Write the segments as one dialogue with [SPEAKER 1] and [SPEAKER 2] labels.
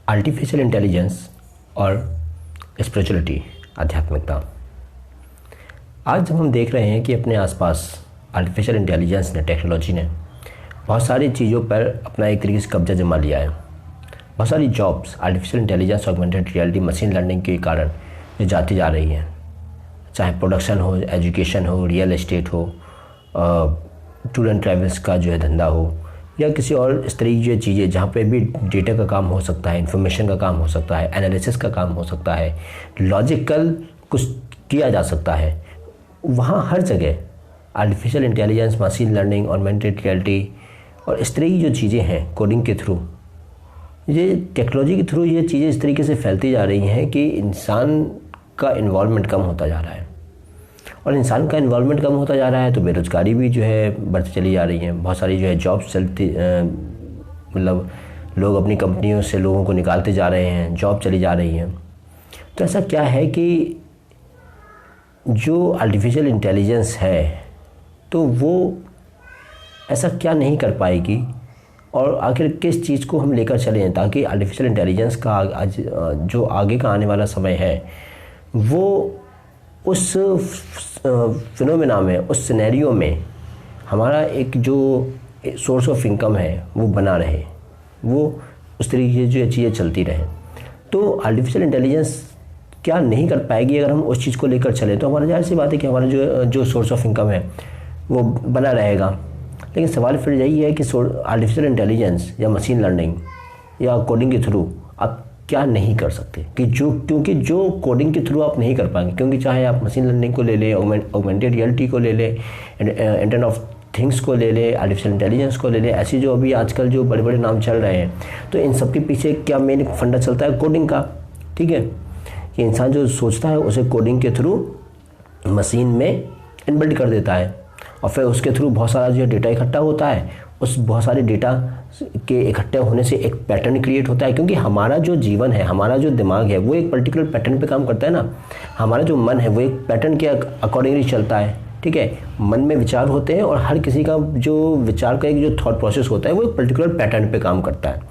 [SPEAKER 1] Artificial intelligence और spirituality, आध्यात्मिकता। आज जब हम देख रहे हैं कि अपने आसपास आर्टिफिशियल इंटेलिजेंस ने, टेक्नोलॉजी ने बहुत सारी चीज़ों पर अपना एक तरीके से कब्जा जमा लिया है। बहुत सारी jobs artificial intelligence, augmented reality, machine learning के कारण ये जाती जा रही हैं। चाहे प्रोडक्शन हो, एजुकेशन हो, रियल एस्टेट हो, टूर एंड ट्रैवल्स का जो है धंधा हो, या किसी और इस तरह की जो चीज़ें जहाँ पे भी डेटा का काम हो सकता है, इन्फॉर्मेशन का काम हो सकता है, एनालिसिस का काम हो सकता है, लॉजिकल कुछ किया जा सकता है, वहाँ हर जगह artificial intelligence, machine learning, augmented reality और इस तरह की जो चीज़ें हैं कोडिंग के थ्रू, ये टेक्नोलॉजी के थ्रू ये चीज़ें इस तरीके से फैलती जा रही हैं कि इंसान का इन्वॉल्वमेंट कम होता जा रहा है। और इंसान का इन्वॉल्वमेंट कम होता जा रहा है तो बेरोज़गारी भी जो है बढ़ती चली जा रही है। बहुत सारी जो है जॉब्स चलती, मतलब लोग अपनी कंपनियों से लोगों को निकालते जा रहे हैं, जॉब चली जा रही हैं। तो ऐसा क्या है कि जो आर्टिफिशियल इंटेलिजेंस है तो वो ऐसा क्या नहीं कर पाएगी, और आखिर किस चीज़ को हम लेकर चले हैं ताकि आर्टिफिशियल इंटेलिजेंस का आज जो आगे का आने वाला समय है वो उस फिनोमेना में, उस सिनेरियो में हमारा एक जो सोर्स ऑफ इनकम है वो बना रहे, वो उस तरीके से जो चीज़ें चलती रहें। तो आर्टिफिशियल इंटेलिजेंस क्या नहीं कर पाएगी अगर हम उस चीज़ को लेकर चलें, तो हमारा जाहिर सी बात है कि हमारा जो सोर्स ऑफ इनकम है वो बना रहेगा। लेकिन सवाल फिर यही है कि आर्टिफिशियल इंटेलिजेंस या मशीन लर्निंग या कोडिंग के थ्रू आप क्या नहीं कर सकते, कि क्योंकि जो कोडिंग के थ्रू आप नहीं कर पाएंगे, क्योंकि चाहे आप मशीन लर्निंग को ले लें, ऑगमेंटेड रियलिटी को ले लें, इंटरनेट ऑफ थिंग्स को ले लें, आर्टिफिशियल इंटेलिजेंस को ले लें, ऐसी जो अभी आजकल जो बड़े बड़े नाम चल रहे हैं, तो इन सब के पीछे क्या मेन फंडा चलता है कोडिंग का। ठीक है, कि इंसान जो सोचता है उसे कोडिंग के थ्रू मशीन में इनबिल्ट कर देता है, और फिर उसके थ्रू बहुत सारा जो डेटा इकट्ठा होता है। उस बहुत सारे डेटा के इकट्ठे होने से एक पैटर्न क्रिएट होता है, क्योंकि हमारा जो जीवन है, हमारा जो दिमाग है वो एक पर्टिकुलर पैटर्न पे काम करता है ना। हमारा जो मन है वो एक पैटर्न के अकॉर्डिंगली चलता है। ठीक है, मन में विचार होते हैं और हर किसी का जो विचार का एक जो थॉट प्रोसेस होता है वो एक पर्टिकुलर पैटर्न पे काम करता है।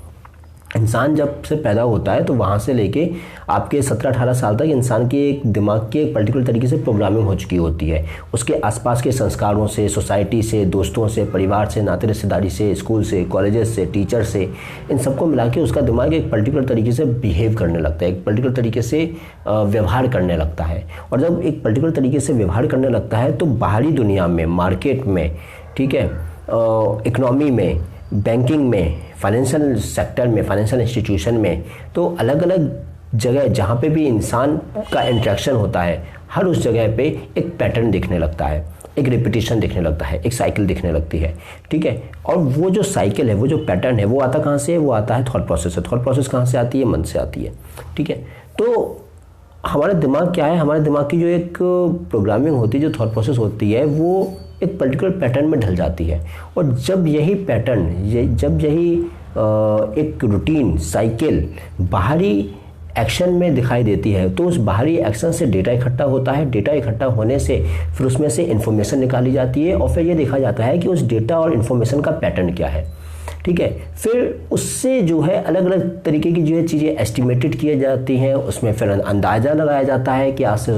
[SPEAKER 1] इंसान जब से पैदा होता है तो वहाँ से लेके आपके 17-18 साल तक इंसान के एक दिमाग की एक पर्टिकुलर तरीके से प्रोग्रामिंग हो चुकी होती है। उसके आसपास के संस्कारों से, सोसाइटी से, दोस्तों से, परिवार से, नाते रिश्तेदारी से, स्कूल से, कॉलेजेस से, टीचर से, इन सबको मिला के उसका दिमाग एक पर्टिकुलर तरीके से बिहेव करने लगता है, एक पर्टिकुलर तरीके से व्यवहार करने लगता है। और जब एक पर्टिकुलर तरीके से व्यवहार करने लगता है तो बाहरी दुनिया में, मार्केट में, ठीक है, इकोनॉमी में, बैंकिंग में, फाइनेंशियल सेक्टर में, फाइनेंशियल इंस्टीट्यूशन में, तो अलग अलग जगह जहाँ पे भी इंसान का इंटरेक्शन होता है, हर उस जगह पे एक पैटर्न दिखने लगता है, एक रिपीटिशन दिखने लगता है, एक साइकिल दिखने लगती है। ठीक है, और वो जो साइकिल है, वो जो पैटर्न है, वो आता कहाँ से है? वो आता है थॉट प्रोसेस से। थॉट प्रोसेस कहाँ से आती है? मन से आती है। ठीक है, तो हमारा दिमाग क्या है? हमारे दिमाग की जो एक प्रोग्रामिंग होती है, जो थॉट प्रोसेस होती है, वो एक पर्टिकुलर पैटर्न में ढल जाती है। और जब यही पैटर्न, जब यही एक रूटीन साइकिल बाहरी एक्शन में दिखाई देती है, तो उस बाहरी एक्शन से डेटा इकट्ठा होता है। डेटा इकट्ठा होने से फिर उसमें से इन्फॉर्मेशन निकाली जाती है, और फिर ये देखा जाता है कि उस डेटा और इन्फॉर्मेशन का पैटर्न क्या है। ठीक है, फिर उससे जो है अलग अलग तरीके की जो है चीज़ें एस्टिमेटेड की जाती हैं। उसमें फिर अंदाज़ा लगाया जाता है कि आज से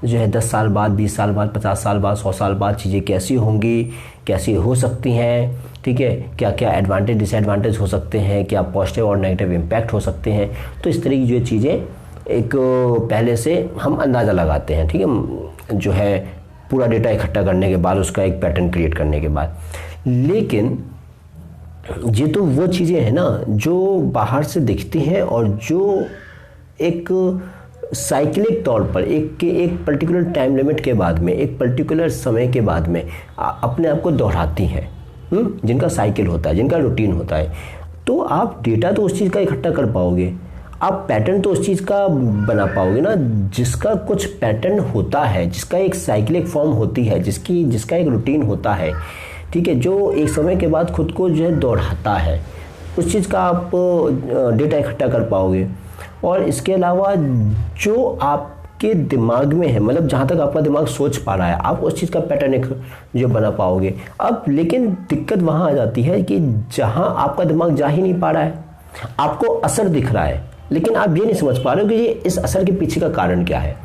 [SPEAKER 1] जो है 10 साल बाद, 20 साल बाद, 50 साल बाद, 100 साल बाद चीज़ें कैसी होंगी, कैसी हो सकती हैं। ठीक है, क्या क्या एडवांटेज डिसएडवांटेज हो सकते हैं, क्या पॉजिटिव और नेगेटिव इम्पैक्ट हो सकते हैं। तो इस तरह की जो चीज़ें एक पहले से हम अंदाज़ा लगाते हैं। ठीक है, जो है पूरा डेटा इकट्ठा करने के बाद, उसका एक पैटर्न क्रिएट करने के बाद। लेकिन ये तो वो चीज़ें हैं ना जो बाहर से दिखती हैं, और जो एक साइक्लिक तौर पर एक पर्टिकुलर टाइम लिमिट के बाद में, एक पर्टिकुलर समय के बाद में अपने आप को दोहराती हैं, जिनका साइकिल होता है, जिनका रूटीन होता है। तो आप डेटा तो उस चीज़ का इकट्ठा कर पाओगे, आप पैटर्न तो उस चीज़ का बना पाओगे ना जिसका कुछ पैटर्न होता है, जिसका एक साइक्लिक फॉर्म होती है, जिसका एक रूटीन होता है। ठीक है, जो एक समय के बाद खुद को जो है दोहराता है, उस चीज़ का आप डेटा इकट्ठा कर पाओगे। और इसके अलावा जो आपके दिमाग में है, मतलब जहाँ तक आपका दिमाग सोच पा रहा है, आप उस चीज़ का पैटर्न एक जो बना पाओगे। अब लेकिन दिक्कत वहाँ आ जाती है कि जहाँ आपका दिमाग जा ही नहीं पा रहा है, आपको असर दिख रहा है, लेकिन आप ये नहीं समझ पा रहे हो कि ये इस असर के पीछे का कारण क्या है।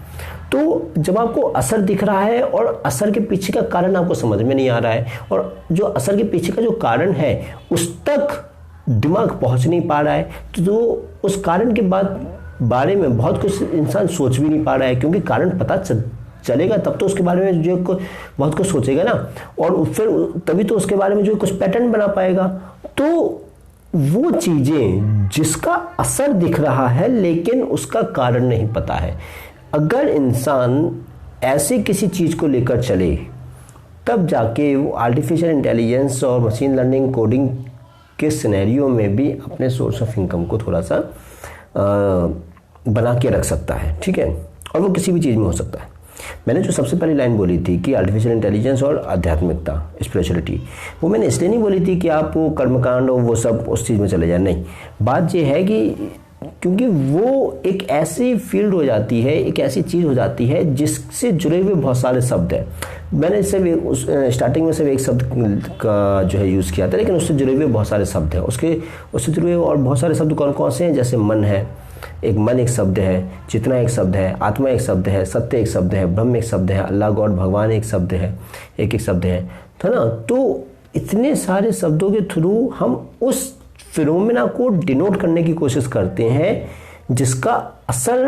[SPEAKER 1] तो जब आपको असर दिख रहा है और असर के पीछे का कारण आपको समझ में नहीं आ रहा है, और जो असर के पीछे का जो कारण है उस तक दिमाग पहुंच नहीं पा रहा है, तो उस कारण के बारे में बहुत कुछ इंसान सोच भी नहीं पा रहा है, क्योंकि कारण पता चलेगा तब तो उसके बारे में जो बहुत कुछ सोचेगा ना, और फिर तभी तो उसके बारे में जो कुछ पैटर्न बना पाएगा। तो वो चीजें जिसका असर दिख रहा है लेकिन उसका कारण नहीं पता है, अगर इंसान ऐसे किसी चीज को लेकर चले तब जाके वो आर्टिफिशियल इंटेलिजेंस और मशीन लर्निंग कोडिंग के सिनेरियो में भी अपने सोर्स ऑफ इनकम को थोड़ा सा बना के रख सकता है, ठीक है। और वो किसी भी चीज़ में हो सकता है। मैंने जो सबसे पहली लाइन बोली थी कि आर्टिफिशियल इंटेलिजेंस और आध्यात्मिकता, स्पिरिचुअलिटी, वो मैंने इसलिए नहीं बोली थी कि आप वो कर्मकांड और वो सब उस चीज़ में चले जाए, नहीं। बात ये है कि क्योंकि वो एक ऐसी फील्ड हो जाती है, एक ऐसी चीज़ हो जाती है जिससे जुड़े हुए बहुत सारे शब्द हैं। मैंने सिर्फ स्टार्टिंग में सिर्फ एक शब्द का जो है यूज़ किया था, लेकिन उससे जुड़े हुए बहुत सारे शब्द हैं। उससे जुड़े हुए और बहुत सारे शब्द कौन कौन से हैं, जैसे मन है, मन एक शब्द है, चेतना एक शब्द है, आत्मा एक शब्द है, सत्य एक शब्द है, ब्रह्म एक शब्द है, अल्लाह गॉड भगवान एक शब्द है, एक शब्द है ना। तो इतने सारे शब्दों के थ्रू हम उस फिनोमेना को डिनोट करने की कोशिश करते हैं जिसका असर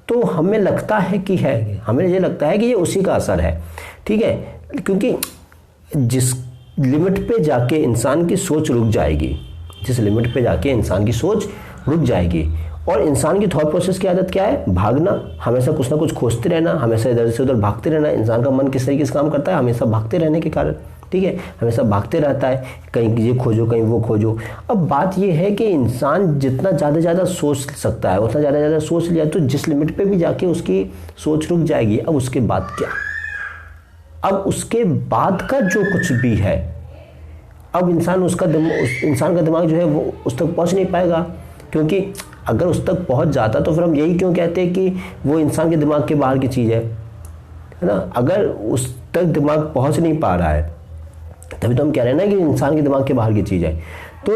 [SPEAKER 1] तो हमें लगता है कि है, हमें ये लगता है कि ये उसी का असर है, ठीक है। क्योंकि जिस लिमिट पे जाके इंसान की सोच रुक जाएगी, जिस लिमिट पे जाके इंसान की सोच रुक जाएगी, और इंसान की थॉट प्रोसेस की आदत क्या है, भागना, हमेशा कुछ ना कुछ खोजते रहना, हमेशा इधर से उधर भागते रहना। इंसान का मन किस तरीके से काम करता है, हमेशा भागते रहने के कारण, ठीक है, हमेशा भागते रहता है, कहीं ये खोजो कहीं वो खोजो। अब बात ये है कि इंसान जितना ज़्यादा सोच सकता है उतना ज़्यादा सोच लिया तो जिस लिमिट पे भी जाके उसकी सोच रुक जाएगी। अब उसके बाद क्या, अब उसके बाद का जो कुछ भी है, अब इंसान का दिमाग जो है वो उस तक पहुंच नहीं पाएगा, क्योंकि अगर उस तक पहुंच जाता तो फिर हम यही क्यों कहते हैं कि वो इंसान के दिमाग के बाहर की चीज़ है ना। अगर उस तक दिमाग पहुंच नहीं पा रहा है तभी तो हम कह रहे हैं ना कि इंसान के दिमाग के बाहर की चीज़ है। तो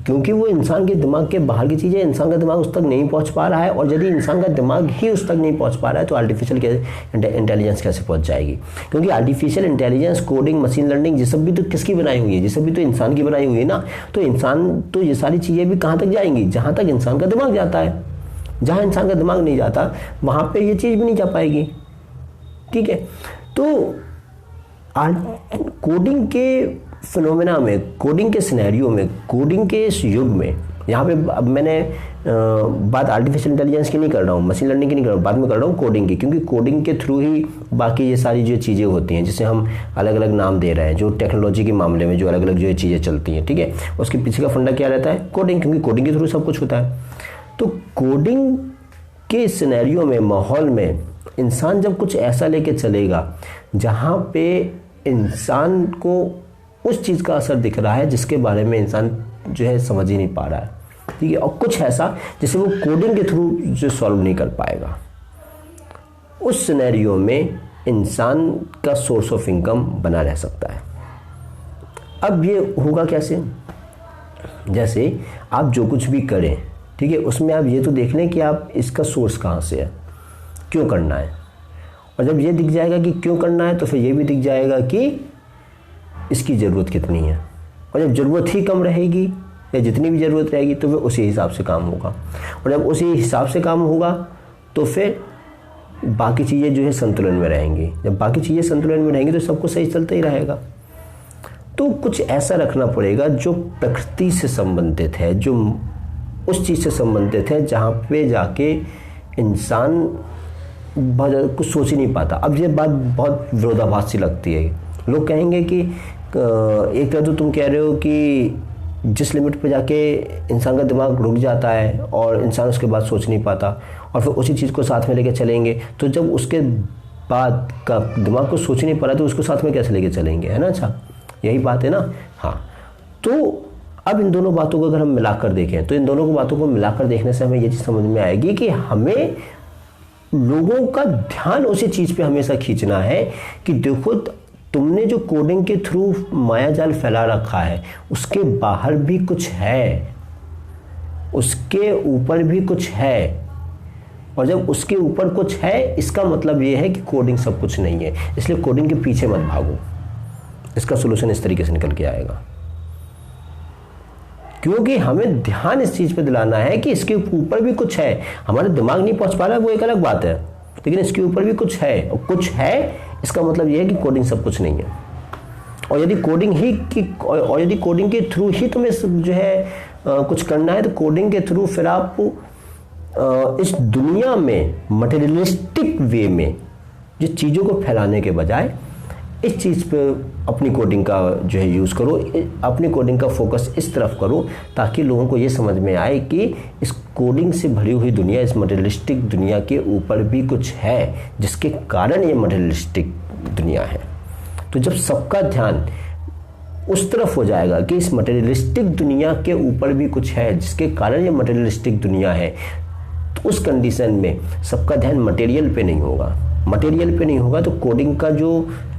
[SPEAKER 1] क्योंकि वो इंसान के दिमाग के बाहर की चीज़ है, इंसान का दिमाग उस तक नहीं पहुंच पा रहा है, और यदि इंसान का दिमाग ही उस तक नहीं पहुंच पा रहा है तो आर्टिफिशियल इंटेलिजेंस कैसे पहुंच जाएगी। क्योंकि artificial intelligence, coding, machine learning, ये सब भी तो किसकी बनाई हुई है, ये सब भी तो इंसान की बनाई हुई है ना। तो इंसान तो ये सारी चीज़ें भी कहाँ तक जाएंगी, जहाँ तक इंसान का दिमाग जाता है। जहाँ इंसान का दिमाग नहीं जाता वहाँ पर ये चीज़ भी नहीं जा पाएगी, ठीक है। तो कोडिंग के फिनोमेना में, कोडिंग के सिनेरियो में, कोडिंग के इस युग में, यहाँ पे अब मैंने बात आर्टिफिशियल इंटेलिजेंस की नहीं कर रहा हूँ, मशीन लर्निंग की नहीं कर रहा हूँ, बाद में कर रहा हूँ कोडिंग की, क्योंकि कोडिंग के थ्रू ही बाकी ये सारी जो चीज़ें होती हैं जिसे हम अलग अलग नाम दे रहे हैं, जो टेक्नोलॉजी के मामले में जो अलग अलग जो चीज़ें चलती हैं, ठीक है, उसके पीछे का फंडा क्या रहता है, कोडिंग, क्योंकि कोडिंग के थ्रू सब कुछ होता है। तो कोडिंग के सिनेरियो में, माहौल में इंसान जब कुछ ऐसा लेके चलेगा जहाँ पे इंसान को उस चीज़ का असर दिख रहा है जिसके बारे में इंसान जो है समझ ही नहीं पा रहा है, ठीक है, और कुछ ऐसा जिसे वो कोडिंग के थ्रू जो सॉल्व नहीं कर पाएगा, उस सिनेरियो में इंसान का सोर्स ऑफ इनकम बना रह सकता है। अब ये होगा कैसे, जैसे आप जो कुछ भी करें, ठीक है, उसमें आप ये तो देख लें कि आप इसका सोर्स कहाँ से है, क्यों करना है, और जब ये दिख जाएगा कि क्यों करना है तो फिर ये भी दिख जाएगा कि इसकी ज़रूरत कितनी है, और जब ज़रूरत ही कम रहेगी या जितनी भी ज़रूरत रहेगी तो फिर उसी हिसाब से काम होगा, और जब उसी हिसाब से काम होगा तो फिर बाकी चीज़ें जो है संतुलन में रहेंगी। जब बाकी चीज़ें संतुलन में रहेंगी तो सब कुछ सही चलता ही रहेगा। तो कुछ ऐसा रखना पड़ेगा जो प्रकृति से संबंधित है, जो उस चीज़ से संबंधित है जहाँ पे जाके इंसान बहुत ज़्यादा कुछ सोच ही नहीं पाता। अब ये बात बहुत विरोधाभासी लगती है, लोग कहेंगे कि एक तरह तो तुम कह रहे हो कि जिस लिमिट पे जाके इंसान का दिमाग रुक जाता है और इंसान उसके बाद सोच नहीं पाता, और फिर उसी चीज़ को साथ में लेके चलेंगे, तो जब उसके बाद का दिमाग को सोच नहीं पा रहा तो उसको साथ में कैसे लेके चलेंगे, है ना। अच्छा, यही बात है ना। हाँ, तो अब इन दोनों बातों को अगर हम मिलाकर देखें तो इन दोनों बातों को मिलाकर देखने से हमें ये चीज़ समझ में आएगी कि हमें लोगों का ध्यान उसी चीज़ पे हमेशा खींचना है कि देखो तुमने जो कोडिंग के थ्रू माया जाल फैला रखा है उसके बाहर भी कुछ है, उसके ऊपर भी कुछ है, और जब उसके ऊपर कुछ है इसका मतलब ये है कि कोडिंग सब कुछ नहीं है। इसलिए कोडिंग के पीछे मत भागो, इसका सोल्यूशन इस तरीके से निकल के आएगा। क्योंकि हमें ध्यान इस चीज पे दिलाना है कि इसके ऊपर भी कुछ है। हमारा दिमाग नहीं पहुंच पा रहा है वो एक अलग बात है, लेकिन इसके ऊपर भी कुछ है, और कुछ है इसका मतलब यह है कि कोडिंग सब कुछ नहीं है। और यदि कोडिंग के थ्रू ही तुम्हें जो है कुछ करना है, तो कोडिंग के थ्रू फिर आप इस दुनिया में मटेरियलिस्टिक वे में जो चीज़ों को फैलाने के बजाय इस चीज़ पे अपनी कोडिंग का जो है यूज़ करो, अपनी कोडिंग का फोकस इस तरफ करो, ताकि लोगों को ये समझ में आए कि इस कोडिंग से भरी हुई दुनिया, इस मटेरियलिस्टिक दुनिया के ऊपर भी कुछ है जिसके कारण ये मटेरियलिस्टिक दुनिया है। तो जब सबका ध्यान उस तरफ हो जाएगा कि इस मटेरियलिस्टिक दुनिया के ऊपर भी कुछ है जिसके कारण ये मटेरियलिस्टिक दुनिया है, तो उस कंडीशन में सबका ध्यान मटेरियल पे नहीं होगा। मटेरियल पे नहीं होगा तो कोडिंग का जो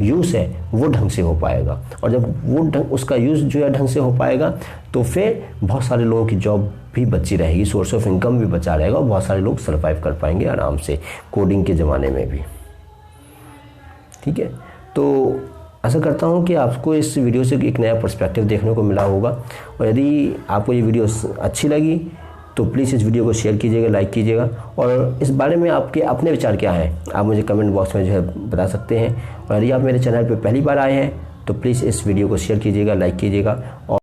[SPEAKER 1] यूज़ है वो ढंग से हो पाएगा, और जब उसका यूज़ जो है ढंग से हो पाएगा तो फिर बहुत सारे लोगों की जॉब भी बची रहेगी, सोर्स ऑफ इनकम भी बचा रहेगा, और बहुत सारे लोग सर्वाइव कर पाएंगे आराम से कोडिंग के ज़माने में भी। ठीक है, तो आशा करता हूँ कि आपको इस वीडियो से एक नया पर्सपेक्टिव देखने को मिला होगा। और यदि आपको ये वीडियो अच्छी लगी तो प्लीज़ इस वीडियो को शेयर कीजिएगा, लाइक कीजिएगा, और इस बारे में आपके अपने विचार क्या हैं आप मुझे कमेंट बॉक्स में जो है बता सकते हैं। और यदि आप मेरे चैनल पर पहली बार आए हैं तो प्लीज़ इस वीडियो को शेयर कीजिएगा, लाइक कीजिएगा। और